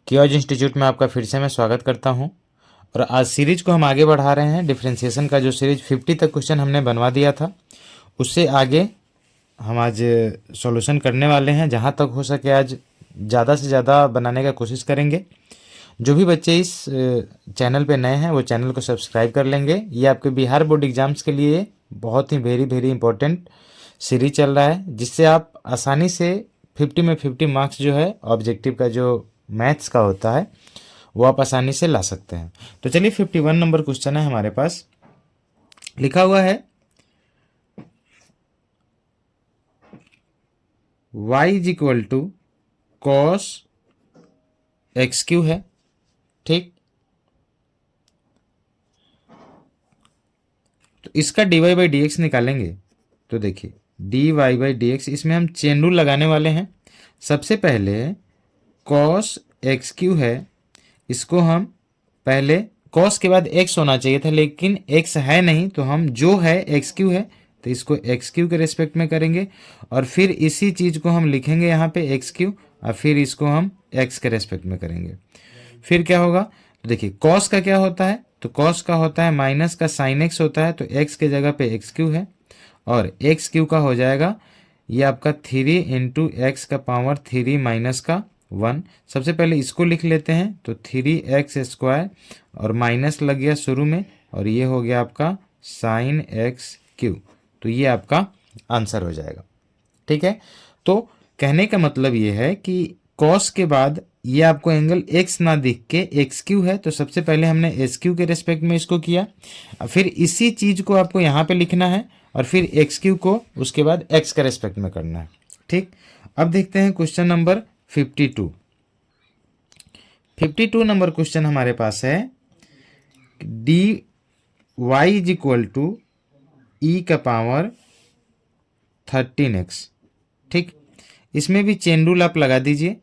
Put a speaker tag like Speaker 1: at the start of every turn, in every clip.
Speaker 1: Chaos institute में आपका फिर से मैं स्वागत करता हूं। और आज सीरीज को हम आगे बढ़ा रहे हैं। डिफरेंशिएशन का जो सीरीज 50 तक क्वेश्चन हमने बनवा दिया था, उससे आगे हम आज सॉल्यूशन करने वाले हैं। जहां तक हो सके आज ज़्यादा से ज़्यादा बनाने का कोशिश करेंगे। जो भी बच्चे इस चैनल पे नए हैं वो चैनल को सब्सक्राइब कर लेंगे। ये आपके बिहार बोर्ड एग्जाम्स के लिए बहुत ही वेरी वेरी इंपॉर्टेंट सीरीज चल रहा है, जिससे आप आसानी से 50 में 50 मार्क्स जो है ऑब्जेक्टिव का जो मैथ्स का होता है वो आप आसानी से ला सकते हैं। तो चलिए 51 नंबर क्वेश्चन है हमारे पास। लिखा हुआ है y is equal to cos x क्यू है, ठीक। तो इसका dy बाई डी एक्स निकालेंगे। तो देखिए dy बाई डी एक्स, इसमें हम चेन रूल लगाने वाले हैं। सबसे पहले कॉस एक्स क्यू है, इसको हम पहले कॉस के बाद एक्स होना चाहिए था, लेकिन एक्स है नहीं, तो हम जो है एक्स क्यू है तो इसको एक्स क्यू के रेस्पेक्ट में करेंगे। और फिर इसी चीज़ को हम लिखेंगे यहाँ पे एक्स क्यू, और फिर इसको हम एक्स के रेस्पेक्ट में करेंगे। फिर क्या होगा, तो देखिए कॉस का क्या होता है, तो कॉस का होता है माइनस का साइन एक्स होता है, तो एक्स के जगह पे एक्स क्यू है। और एक्स क्यू का हो जाएगा ये आपका 3 इंटू एक्स का पावर 3 माइनस का 1। सबसे पहले इसको लिख लेते हैं, तो 3x² और माइनस लग गया शुरू में, और ये हो गया आपका साइन एक्स क्यू। तो ये आपका आंसर हो जाएगा, ठीक है। तो कहने का मतलब ये है कि कॉस के बाद ये आपको एंगल एक्स ना दिख के एक्स क्यू है, तो सबसे पहले हमने एस क्यू के रेस्पेक्ट में इसको किया। फिर इसी चीज को आपको यहाँ पे लिखना है, और फिर एक्स क्यू को उसके बाद एक्स के रेस्पेक्ट में करना है, ठीक। अब देखते हैं क्वेश्चन नंबर 52। 52 नंबर क्वेश्चन हमारे पास है D Y is equal to E का पावर 13x, ठीक। इसमें भी चेन रूल आप लगा दीजिए।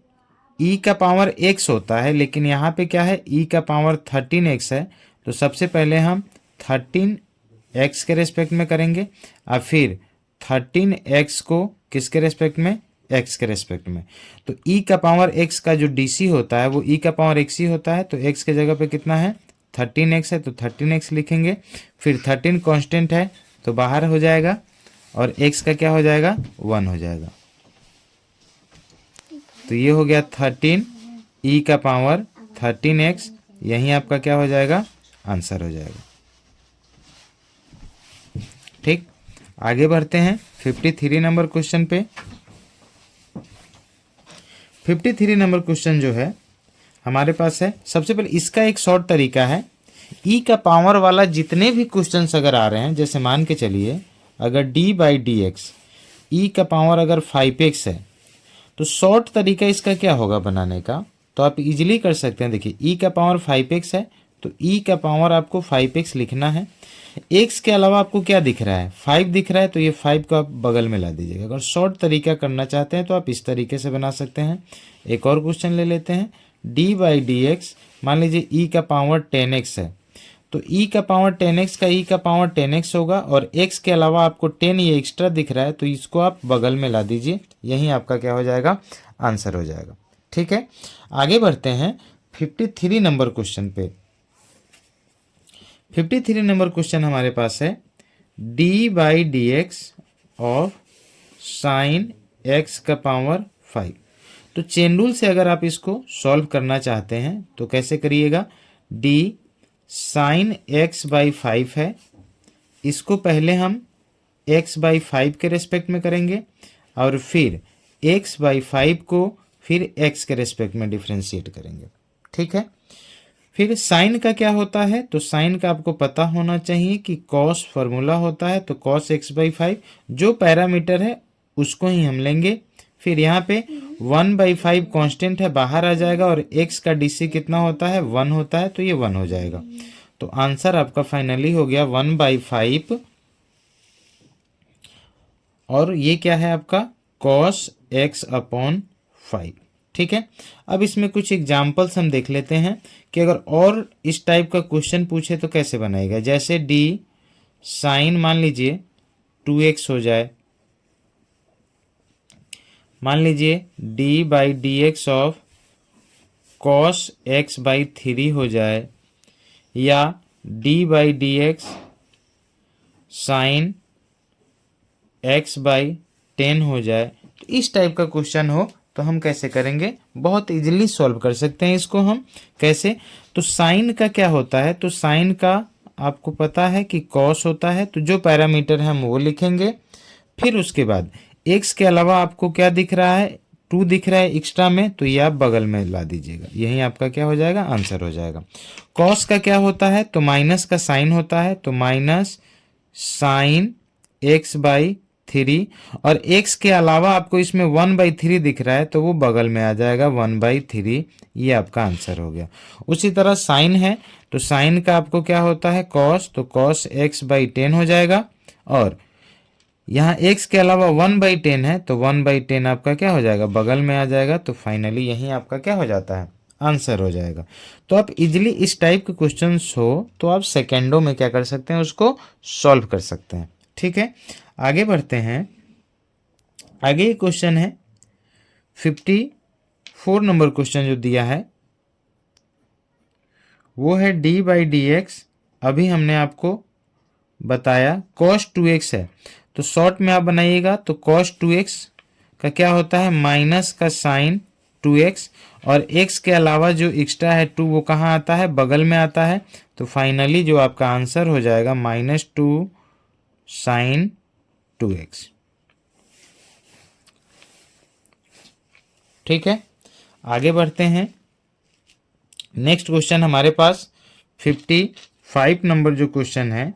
Speaker 1: ई का पावर एक्स होता है, लेकिन यहाँ पे क्या है, ई का पावर 13x है, तो सबसे पहले हम 13x के रेस्पेक्ट में करेंगे, और फिर 13x को किसके रेस्पेक्ट में, x के रेस्पेक्ट में। तो e का पावर x का जो dc होता है वो e का पावर x ही होता है, तो x के जगह पे कितना है 13x है, तो 13x लिखेंगे। फिर 13 कांस्टेंट है तो बाहर हो जाएगा, और x का क्या हो जाएगा 1 हो जाएगा। तो ये हो गया 13 e का पावर 13x, यही आपका क्या हो जाएगा, आंसर हो जाएगा, ठीक। आगे बढ़ते हैं 53 नंबर क्वेश्चन पे। 53 नंबर क्वेश्चन जो है हमारे पास है, सबसे पहले इसका एक शॉर्ट तरीका है। ई का पावर वाला जितने भी क्वेश्चंस अगर आ रहे हैं, जैसे मान के चलिए अगर डी बाई डी एक्स, ई का पावर अगर 5x है, तो शॉर्ट तरीका इसका क्या होगा बनाने का, तो आप इजीली कर सकते हैं। देखिए ई का पावर 5x है, तो ई का पावर आपको 5x लिखना है। एक्स के अलावा आपको क्या दिख रहा है, 5 दिख रहा है, तो ये 5 को आप बगल में ला दीजिएगा। अगर शॉर्ट तरीका करना चाहते हैं तो आप इस तरीके से बना सकते हैं। एक और क्वेश्चन ले लेते हैं, डी बाई डी एक्स, मान लीजिए ई का पावर 10x है, तो ई का पावर 10x का ई का पावर 10x होगा, और x के अलावा आपको 10 ये एक्स्ट्रा दिख रहा है, तो इसको आप बगल में ला दीजिए, यही आपका क्या हो जाएगा, आंसर हो जाएगा, ठीक है। आगे बढ़ते हैं 53 नंबर क्वेश्चन पे। 53 नंबर क्वेश्चन हमारे पास है D by D x of sine x का पावर 5। तो चेन रूल से अगर आप इसको सॉल्व करना चाहते हैं तो कैसे करिएगा, डी साइन एक्स बाई 5 है, इसको पहले हम एक्स बाई 5 के रेस्पेक्ट में करेंगे, और फिर एक्स बाई 5 को फिर एक्स के रेस्पेक्ट में डिफ्रेंशिएट करेंगे, ठीक है। फिर साइन का क्या होता है, तो साइन का आपको पता होना चाहिए कि कॉस फार्मूला होता है, तो कॉस एक्स बाई 5 जो पैरामीटर है उसको ही हम लेंगे। फिर यहाँ पे 1/5 कांस्टेंट है, बाहर आ जाएगा, और x का dc कितना होता है 1 होता है, तो ये 1 हो जाएगा। तो आंसर आपका फाइनली हो गया 1/5, और ये क्या है आपका कॉस x अपॉन 5, ठीक है। अब इसमें कुछ एग्जाम्पल्स हम देख लेते हैं कि अगर और इस टाइप का क्वेश्चन पूछे तो कैसे बनाएगा। जैसे डी साइन मान लीजिए 2x हो जाए, मान लीजिए D by D x of cos x by 3 हो जाए या D by D x sine x by 10 हो जाए, तो इस टाइप का क्वेश्चन हो तो हम कैसे करेंगे, बहुत इजीली सॉल्व कर सकते हैं इसको हम। कैसे, तो साइन का क्या होता है, तो साइन का आपको पता है कि कॉस होता है, तो जो पैरामीटर है हम वो लिखेंगे। फिर उसके बाद एक्स के अलावा आपको क्या दिख रहा है, 2 दिख रहा है एक्स्ट्रा में, तो ये आप बगल में ला दीजिएगा, यही आपका क्या हो जाएगा, आंसर हो जाएगा। कॉस का क्या होता है, तो माइनस का साइन होता है, तो माइनस साइन एक्स बाई 3, और एक्स के अलावा आपको इसमें 1/3 दिख रहा है, तो वो बगल में आ जाएगा 1/3, ये आपका आंसर हो गया। उसी तरह साइन है, तो साइन का आपको क्या होता है, कॉस, तो कॉस एक्स बाई 10 हो जाएगा, और यहाँ x के अलावा 1/10 है, तो 1/10 आपका क्या हो जाएगा, बगल में आ जाएगा, तो फाइनली यही आपका क्या हो जाता है, आंसर हो जाएगा। तो आप इजीली इस टाइप के क्वेश्चंस हो तो आप सेकेंडों में क्या कर सकते हैं, उसको सॉल्व कर सकते हैं। ठीक है, आगे बढ़ते हैं। आगे ये क्वेश्चन है 54 नंबर क्वेश्चन जो दिया है वो है डी बाई डी एक्स। अभी हमने आपको बताया cos 2x है, तो शॉर्ट में आप बनाइएगा, तो cos 2x का क्या होता है, माइनस का साइन 2x, और x के अलावा जो एक्स्ट्रा है 2 वो कहाँ आता है, बगल में आता है, तो फाइनली जो आपका आंसर हो जाएगा -2 साइन 2x। ठीक है, आगे बढ़ते हैं। नेक्स्ट क्वेश्चन हमारे पास 55 नंबर जो क्वेश्चन है,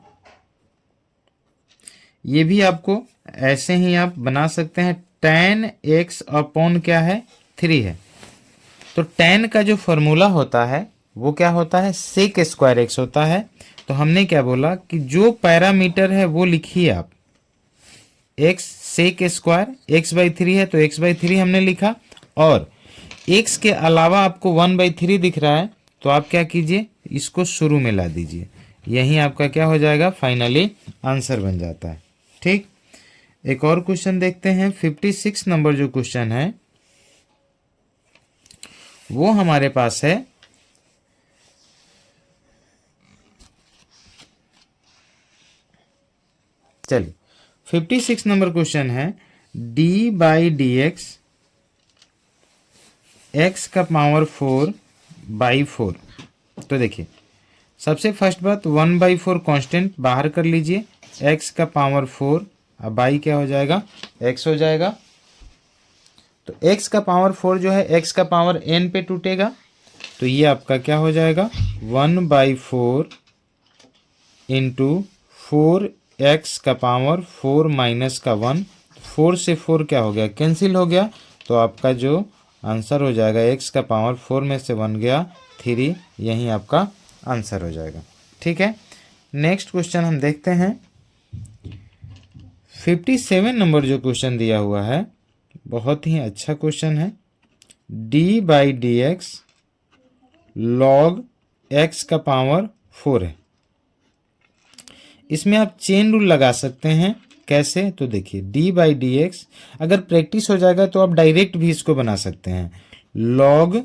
Speaker 1: ये भी आपको ऐसे ही आप बना सकते हैं। tan x अपॉन क्या है, 3 है, तो tan का जो फॉर्मूला होता है वो क्या होता है, सेक स्क्वायर x होता है। तो हमने क्या बोला कि जो पैरामीटर है वो लिखिए आप, x सेक स्क्वायर x/3 है, तो x/3 हमने लिखा, और x के अलावा आपको 1/3 दिख रहा है, तो आप क्या कीजिए, इसको शुरू में ला दीजिए, यही आपका क्या हो जाएगा, फाइनली आंसर बन जाता है। ठीक, एक और क्वेश्चन देखते हैं। 56 नंबर जो क्वेश्चन है वो हमारे पास है, चलिए 56 नंबर क्वेश्चन है d by D x x का पावर 4/4। तो देखिए सबसे फर्स्ट बात 1/4 कांस्टेंट बाहर कर लीजिए, x का पावर 4, अब बाई क्या हो जाएगा, x हो जाएगा। तो x का पावर 4 जो है x का पावर n पे टूटेगा, तो ये आपका क्या हो जाएगा, 1/4 इंटू 4x का पावर 4 माइनस का 1, 4 से 4 क्या हो गया, कैंसिल हो गया, तो आपका जो आंसर हो जाएगा x का पावर 4 में से 1 गया 3, यही आपका आंसर हो जाएगा। ठीक है, नेक्स्ट क्वेश्चन हम देखते हैं। 57 नंबर जो क्वेश्चन दिया हुआ है बहुत ही अच्छा क्वेश्चन है, d by D x log x का पावर 4 है। इसमें आप चेन रूल लगा सकते हैं, कैसे, तो देखिए d बाई डी एक्स अगर प्रैक्टिस हो जाएगा तो आप डायरेक्ट भी इसको बना सकते हैं। लॉग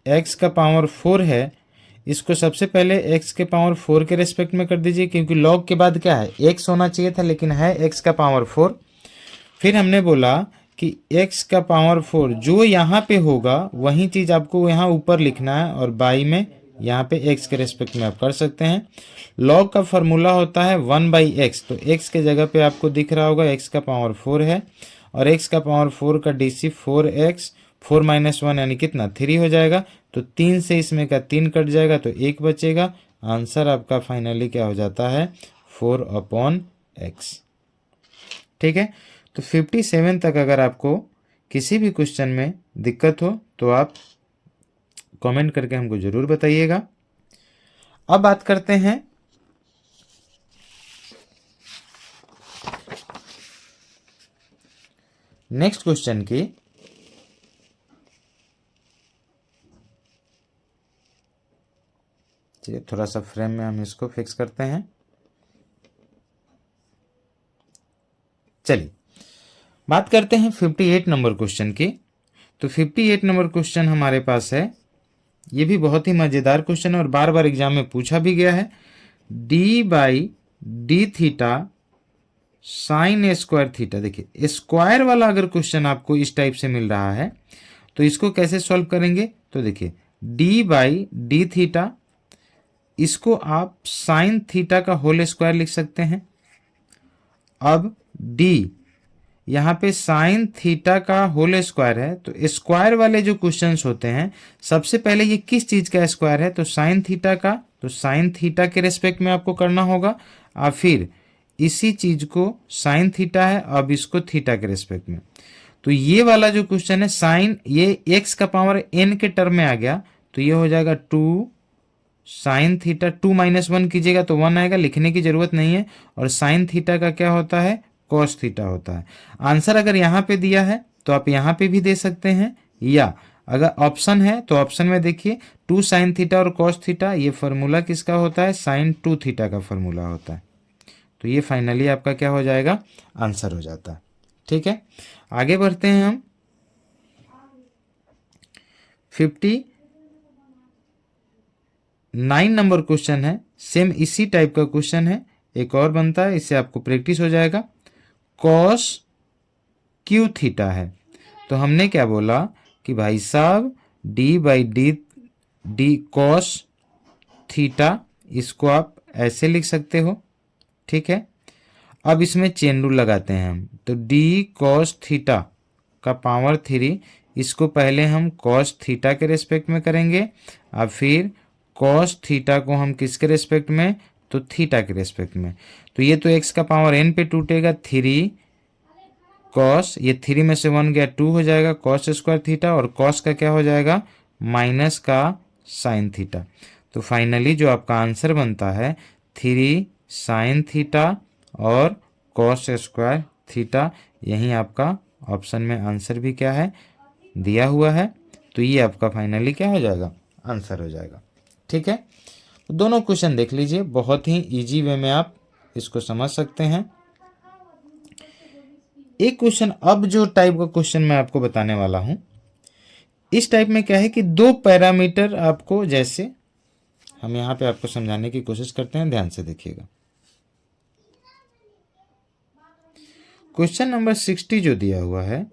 Speaker 1: x का पावर 4 है, इसको सबसे पहले x के पावर 4 के रेस्पेक्ट में कर दीजिए, क्योंकि लॉग के बाद क्या है, x होना चाहिए था, लेकिन है x का पावर 4। फिर हमने बोला कि x का पावर 4 जो यहाँ पे होगा वही चीज़ आपको यहाँ ऊपर लिखना है, और बाई में यहाँ पे x के रेस्पेक्ट में आप कर सकते हैं। लॉग का फॉर्मूला होता है 1/x, तो x के जगह पे आपको दिख रहा होगा x का पावर 4 है, और x का पावर 4 का DC 4x, 4 माइनस 1 यानी कितना, 3 हो जाएगा, तो 3 से इसमें का 3 कट जाएगा, तो 1 बचेगा। आंसर आपका फाइनली क्या हो जाता है, 4/x। ठीक है, तो 57 तक अगर आपको किसी भी क्वेश्चन में दिक्कत हो तो आप कमेंट करके हमको ज़रूर बताइएगा। अब बात करते हैं नेक्स्ट क्वेश्चन की। चलिए थोड़ा सा फ्रेम में हम इसको फिक्स करते हैं। चलिए बात करते हैं 58 नंबर क्वेश्चन की। तो 58 नंबर क्वेश्चन हमारे पास है ये भी बहुत ही मज़ेदार क्वेश्चन है और बार बार एग्जाम में पूछा भी गया है। D by D theta sine square theta. देखिए स्क्वायर वाला अगर क्वेश्चन आपको इस टाइप से मिल रहा है तो इसको कैसे सॉल्व करेंगे, तो देखिए डी बाई डी थीटा, इसको आप साइन थीटा का होल स्क्वायर लिख सकते हैं। अब डी, यहाँ पे साइन थीटा का होल स्क्वायर है, तो स्क्वायर वाले जो क्वेश्चंस होते हैं सबसे पहले ये किस चीज़ का स्क्वायर है, तो साइन थीटा का, तो साइन थीटा के रेस्पेक्ट में आपको करना होगा। और फिर इसी चीज़ को साइन थीटा है, अब इसको थीटा के रेस्पेक्ट में। तो ये वाला जो क्वेश्चन है साइन, ये एक्स का पावर एन के टर्म में आ गया, तो ये हो जाएगा 2 साइन थीटा, 2 - 1 कीजिएगा तो 1 आएगा, लिखने की जरूरत नहीं है। और साइन थीटा का क्या होता है, कॉस थीटा होता है। आंसर अगर यहाँ पे दिया है तो आप यहाँ पे भी दे सकते हैं, या अगर ऑप्शन है तो ऑप्शन में देखिए 2 साइन थीटा और कॉस थीटा, ये फार्मूला किसका होता है, साइन 2 थीटा का फार्मूला होता है। तो ये फाइनली आपका क्या हो जाएगा, आंसर हो जाता है। ठीक है, आगे बढ़ते हैं हम। 59 नंबर क्वेश्चन है, सेम इसी टाइप का क्वेश्चन है, एक और बनता है, इससे आपको प्रैक्टिस हो जाएगा। कॉस क्यू थीटा है, तो हमने क्या बोला कि भाई साहब D by D, D cos theta, इसको आप ऐसे लिख सकते हो। ठीक है, अब इसमें चेन रूल लगाते हैं हम, तो डी कॉस थीटा का पावर 3, इसको पहले हम कॉस थीटा के रेस्पेक्ट में करेंगे, और फिर कॉस थीटा को हम किसके रेस्पेक्ट में, तो थीटा के रेस्पेक्ट में। तो ये तो एक्स का पावर एन पे टूटेगा, 3 कॉस, ये 3 में से 1 गया 2 हो जाएगा, कॉस स्क्वायर थीटा, और कॉस का क्या हो जाएगा, माइनस का साइन थीटा। तो फाइनली जो आपका आंसर बनता है 3 साइन थीटा और कॉस स्क्वायर थीटा, यही आपका ऑप्शन में आंसर भी क्या है, दिया हुआ है। तो ये आपका फाइनली क्या हो जाएगा, आंसर हो जाएगा। ठीक है, तो दोनों क्वेश्चन देख लीजिए, बहुत ही इजी वे में आप इसको समझ सकते हैं। एक क्वेश्चन, अब जो टाइप का क्वेश्चन मैं आपको बताने वाला हूं, इस टाइप में क्या है कि 2 पैरामीटर आपको, जैसे हम यहां पे आपको समझाने की कोशिश करते हैं, ध्यान से देखिएगा। क्वेश्चन नंबर 60 जो दिया हुआ है,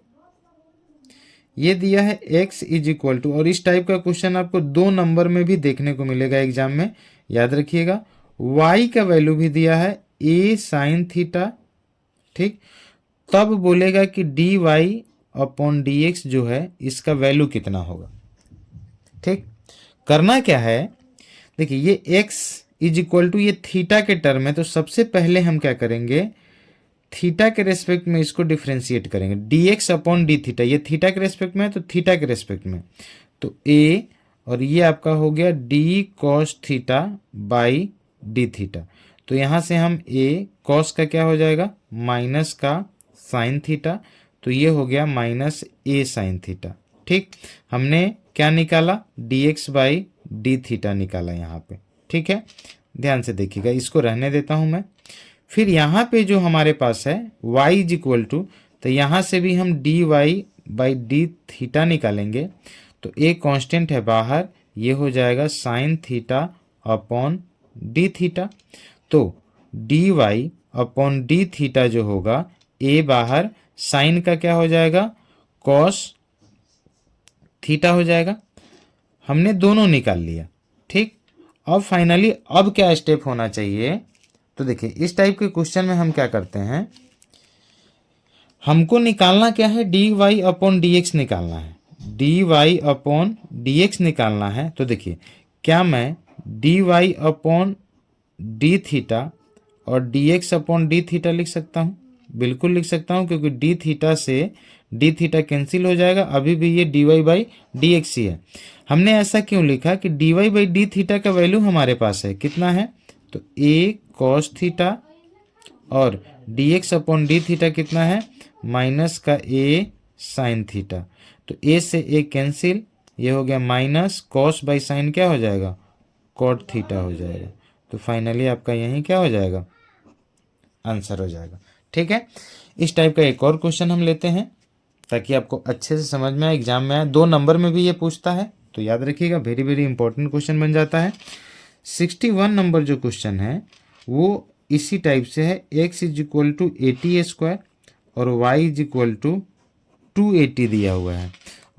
Speaker 1: ये दिया है x इज इक्वल टू, और इस टाइप का क्वेश्चन आपको 2 नंबर में भी देखने को मिलेगा एग्जाम में, याद रखिएगा। y का वैल्यू भी दिया है a साइन थीटा, ठीक, तब बोलेगा कि dy अपॉन dx जो है इसका वैल्यू कितना होगा। ठीक, करना क्या है, देखिए ये x इज इक्वल टू, ये थीटा के टर्म है, तो सबसे पहले हम क्या करेंगे, थीटा के रेस्पेक्ट में इसको डिफ्रेंशिएट करेंगे, dx अपॉन डी थीटा, ये थीटा के रेस्पेक्ट में है तो थीटा के रेस्पेक्ट में, तो a, और ये आपका हो गया D cos theta by D theta. तो यहाँ से हम a कॉस का क्या हो जाएगा, माइनस का साइन थीटा, तो ये हो गया माइनस a साइन थीटा। ठीक, हमने क्या निकाला, dx बाई डी थीटा निकाला यहाँ पे। ठीक है, ध्यान से देखिएगा, इसको रहने देता हूँ मैं। फिर यहाँ पे जो हमारे पास है y इज इक्वल टू, तो यहाँ से भी हम dy बाई डी थीटा निकालेंगे, तो a कांस्टेंट है बाहर, ये हो जाएगा sine theta upon D theta. तो dy अपॉन डी थीटा जो होगा, a बाहर, साइन का क्या हो जाएगा, कॉस थीटा हो जाएगा। हमने दोनों निकाल लिया। ठीक, अब फाइनली अब क्या स्टेप होना चाहिए, तो देखिए इस टाइप के क्वेश्चन में हम क्या करते हैं, हमको निकालना क्या है, D Y upon D X निकालना है, D Y upon D X निकालना है। तो देखिए क्या मैं D Y upon D theta और D X upon D theta लिख सकता हूँ, बिल्कुल लिख सकता हूँ, क्योंकि डी थीटा से डी थीटा कैंसिल हो जाएगा, अभी भी ये D Y by D X ही है। हमने ऐसा क्यों लिखा कि D Y by D theta का वैल्यू हमारे पास है, कितना है, तो a कॉस थीटा, और D X upon D theta कितना है, माइनस का a साइन थीटा। तो a से a कैंसिल, ये हो गया माइनस कॉस बाई साइन क्या हो जाएगा, कॉट थीटा हो जाएगा। तो फाइनली आपका यही क्या हो जाएगा, आंसर हो जाएगा। ठीक है, इस टाइप का एक और क्वेश्चन हम लेते हैं ताकि आपको अच्छे से समझ में आए, एग्जाम में आए, 2 नंबर में भी ये पूछता है, तो याद रखिएगा, वेरी वेरी इंपॉर्टेंट क्वेश्चन बन जाता है। 61 नंबर जो क्वेश्चन है वो इसी टाइप से है। x इज इक्वल टू 80² और y इज इक्वल टू 280 दिया हुआ है,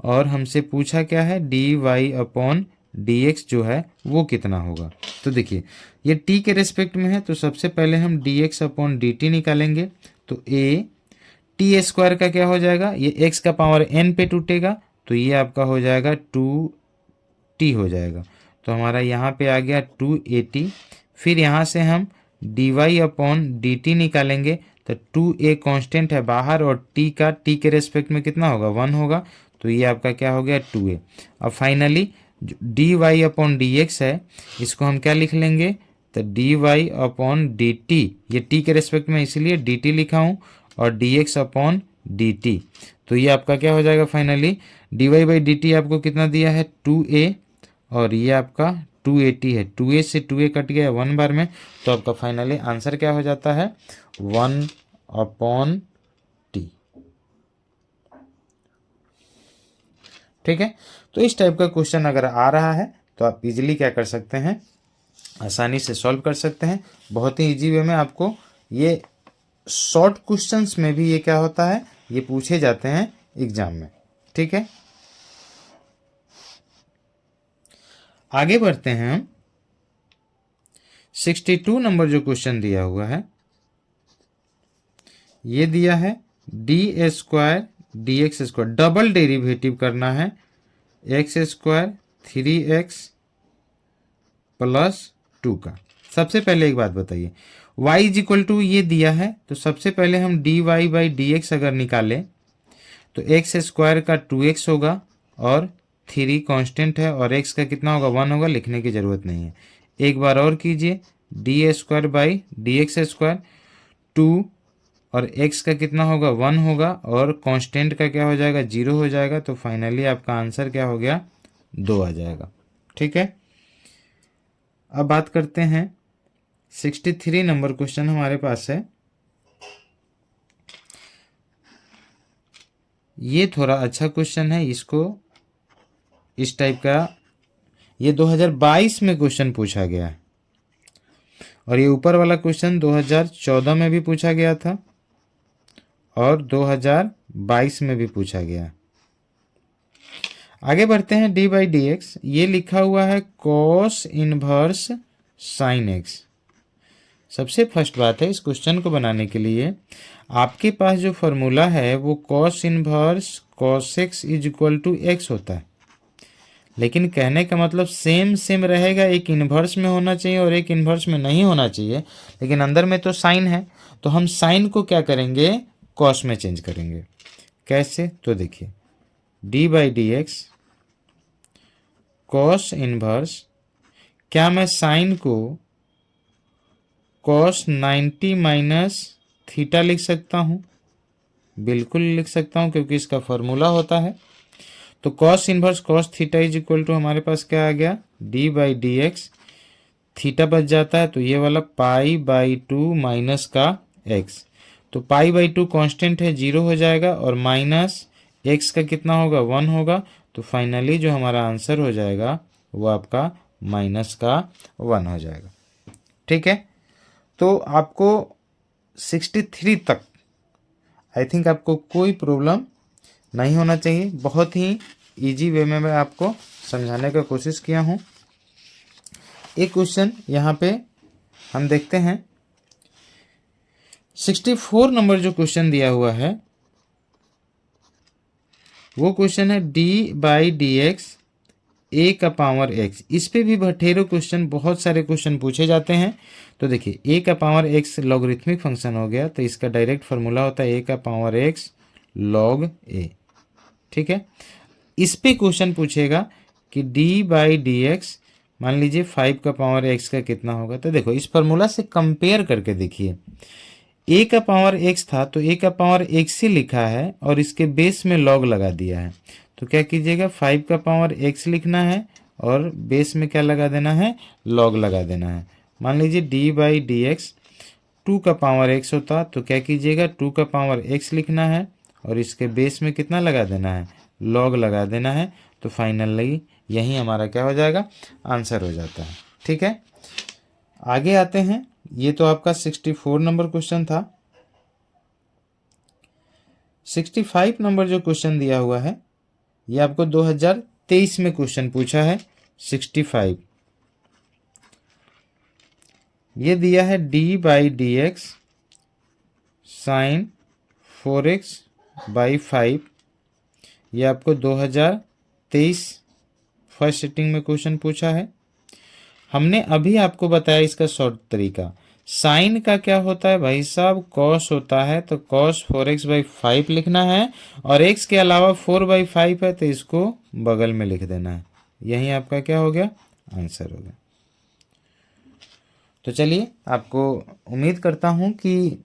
Speaker 1: और हमसे पूछा क्या है, dy/dx जो है वो कितना होगा। तो देखिए ये t के रेस्पेक्ट में है, तो सबसे पहले हम dx/dt निकालेंगे। तो a टी स्क्वायर का क्या हो जाएगा, ये x का पावर n पे टूटेगा, तो ये आपका हो जाएगा 2t हो जाएगा। तो हमारा यहाँ पे आ गया 280। फिर यहाँ से हम dy/dt निकालेंगे, तो 2a कांस्टेंट है बाहर, और t का t के रेस्पेक्ट में कितना होगा, 1 होगा, तो ये आपका क्या हो गया 2a। अब फाइनली dy/dx है, इसको हम क्या लिख लेंगे, तो dy/dt, ये t के रेस्पेक्ट में इसीलिए dt लिखा हूँ, और dx/dt, तो ये आपका क्या हो जाएगा फाइनली, dy/dt आपको कितना दिया है 2a, और ये आपका 280 है, 2a से 2a कट गया 1 बार में, तो आपका फाइनली आंसर क्या हो जाता है 1/t। ठीक है, तो इस टाइप का क्वेश्चन अगर आ रहा है तो आप इजीली क्या कर सकते हैं, आसानी से सॉल्व कर सकते हैं। बहुत ही इजी वे में आपको ये शॉर्ट क्वेश्चंस में भी ये क्या होता है, ये पूछे जाते हैं एग्जाम में। ठीक है, आगे बढ़ते हैं हम। 62 नंबर जो क्वेश्चन दिया हुआ है, ये दिया है d² dx², डबल डेरिवेटिव करना है x² 3x + 2 का। सबसे पहले एक बात बताइए, y इज इक्वल टू ये दिया है, तो सबसे पहले हम dy/dx अगर निकालें तो x² का 2x होगा, और 3 कांस्टेंट है, और x का कितना होगा 1 होगा, लिखने की ज़रूरत नहीं है। एक बार और कीजिए, d²/dx², 2 और x का कितना होगा 1 होगा, और कांस्टेंट का क्या हो जाएगा 0 हो जाएगा, तो फाइनली आपका आंसर क्या हो गया 2 आ जाएगा। ठीक है, अब बात करते हैं 63 नंबर क्वेश्चन हमारे पास है। ये थोड़ा अच्छा क्वेश्चन है, इसको इस टाइप का ये 2022 में क्वेश्चन पूछा गया है, और ये ऊपर वाला क्वेश्चन 2014 में भी पूछा गया था और 2022 में भी पूछा गया। आगे बढ़ते हैं, d/dx, ये लिखा हुआ है cos इनवर्स sin x। सबसे फर्स्ट बात है, इस क्वेश्चन को बनाने के लिए आपके पास जो फॉर्मूला है वो cos inverse cos x is equal to x होता है, लेकिन कहने का मतलब सेम रहेगा, एक इन्वर्स में होना चाहिए और एक इन्वर्स में नहीं होना चाहिए, लेकिन अंदर में तो साइन है, तो हम साइन को क्या करेंगे, कॉस में चेंज करेंगे। कैसे, तो देखिए d/dx कॉस इनवर्स, क्या मैं साइन को cos 90 - थीटा लिख सकता हूँ, बिल्कुल लिख सकता हूँ, क्योंकि इसका फॉर्मूला होता है। तो cos inverse cos theta is equal to हमारे पास क्या आ गया, d/dx, थीटा बच जाता है, तो ये वाला π/2 माइनस का x, तो π/2 कांस्टेंट है 0 हो जाएगा, और माइनस x का कितना होगा 1 होगा, तो फाइनली जो हमारा आंसर हो जाएगा वो आपका -1 हो जाएगा। ठीक है, तो आपको 63 तक आई थिंक आपको कोई प्रॉब्लम नहीं होना चाहिए। बहुत ही इजी वे में मैं आपको समझाने का कोशिश किया हूँ। एक क्वेश्चन यहाँ पे हम देखते हैं, 64 नंबर जो क्वेश्चन दिया हुआ है वो क्वेश्चन है d/dx a⁻x। इस पे भी बथेरों क्वेश्चन, बहुत सारे क्वेश्चन पूछे जाते हैं। तो देखिए a⁻x लॉगरिथमिक फंक्शन हो गया, तो इसका डायरेक्ट फार्मूला होता है a⁻x log a। ठीक है, इस पे क्वेश्चन पूछेगा कि d/dx, मान लीजिए 5⁻x का कितना होगा। तो देखो इस फार्मूला से कंपेयर करके देखिए, a⁻x था तो a⁻x ही लिखा है और इसके बेस में log लगा दिया है, तो क्या कीजिएगा 5⁻x लिखना है और बेस में क्या लगा देना है, log लगा देना है। मान लीजिए d/dx 2⁻x होता, तो क्या कीजिएगा 2⁻x लिखना है और इसके बेस में कितना लगा देना है, log लगा देना है। तो फाइनली यही हमारा क्या हो जाएगा, आंसर हो जाता है। ठीक है, आगे आते हैं। ये तो आपका 64 नंबर क्वेश्चन था। 65 नंबर जो क्वेश्चन दिया हुआ है ये आपको 2023 में क्वेश्चन पूछा है। 65 ये दिया है d/dx साइन 4x/5। ये आपको 2023 फर्स्ट सिटिंग में क्वेश्चन पूछा है। हमने अभी आपको बताया इसका शॉर्ट तरीका। साइन का क्या होता है भाई साहब, कॉस होता है, तो कॉस 4x/5 लिखना है और x के अलावा 4/5 है तो इसको बगल में लिख देना है। यही आपका क्या हो गया, आंसर हो गया। तो चलिए, आपको उम्मीद करता हूँ कि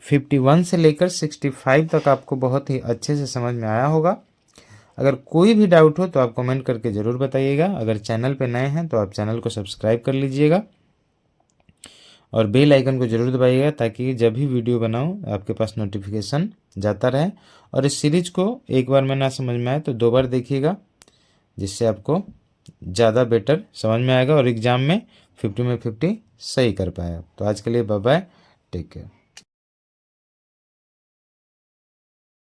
Speaker 1: 51 से लेकर 65 तक आपको बहुत ही अच्छे से समझ में आया होगा। अगर कोई भी डाउट हो तो आप कमेंट करके ज़रूर बताइएगा। अगर चैनल पे नए हैं तो आप चैनल को सब्सक्राइब कर लीजिएगा और बेल आइकन को ज़रूर दबाइएगा ताकि जब भी वीडियो बनाऊं आपके पास नोटिफिकेशन जाता रहे। और इस सीरीज को एक बार में ना समझ में आए तो 2 बार देखिएगा, जिससे आपको ज़्यादा बेटर समझ में आएगा और एग्ज़ाम में 50 में 50 सही कर पाए। तो आज के लिए बाय बाय, टेक केयर।